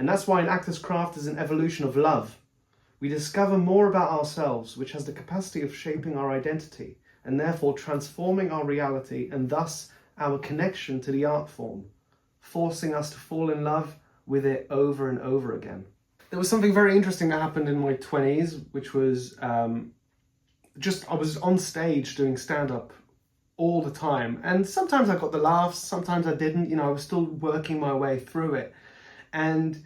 And that's why an actor's craft is an evolution of love. We discover more about ourselves, which has the capacity of shaping our identity and therefore transforming our reality and thus our connection to the art form, forcing us to fall in love with it over and over again. There was something very interesting that happened in my 20s, which was I was on stage doing stand-up all the time. And sometimes I got the laughs, sometimes I didn't. I was still working my way through it. And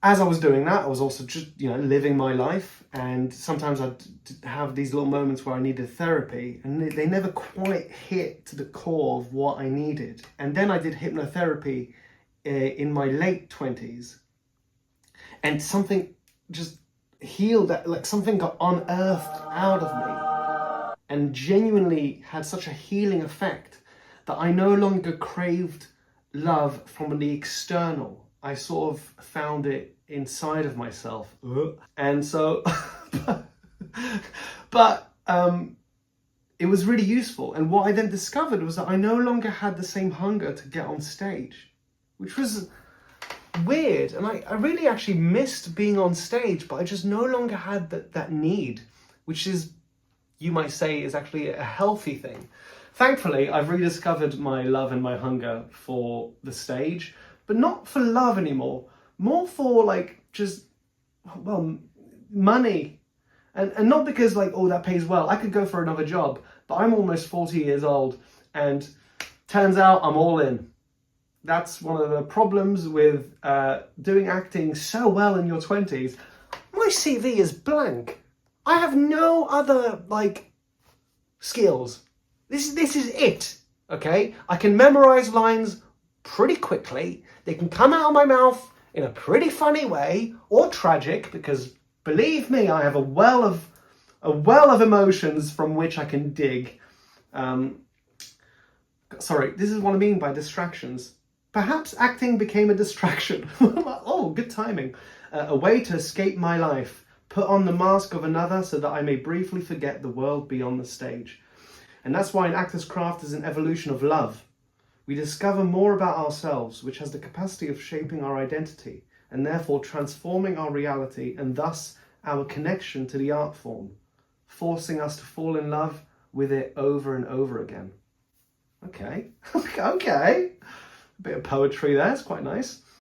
as I was doing that, I was also just, living my life. And sometimes I'd have these little moments where I needed therapy, and they never quite hit to the core of what I needed. And then I did hypnotherapy in my late 20s. And something just healed, like something got unearthed out of me and genuinely had such a healing effect that I no longer craved love from the external. I sort of found it inside of myself. And so, but it was really useful. And what I then discovered was that I no longer had the same hunger to get on stage, which was weird. And I really actually missed being on stage, but I just no longer had that need, which is, you might say, is actually a healthy thing. Thankfully, I've rediscovered my love and my hunger for the stage, but not for love anymore, more for money. And not because that pays well. I could go for another job, but I'm almost 40 years old and turns out I'm all in. That's one of the problems with doing acting so well in your 20s. My CV is blank. I have no other skills. This is it, okay? I can memorize lines pretty quickly. They can come out of my mouth in a pretty funny way, or tragic, because believe me, I have a well of emotions from which I can dig. Sorry, this is what I mean by distractions. Perhaps acting became a distraction. Oh, good timing. A way to escape my life, put on the mask of another so that I may briefly forget the world beyond the stage. And that's why an actor's craft is an evolution of love. We discover more about ourselves, which has the capacity of shaping our identity and therefore transforming our reality and thus our connection to the art form, forcing us to fall in love with it over and over again. Okay. A bit of poetry there, it's quite nice.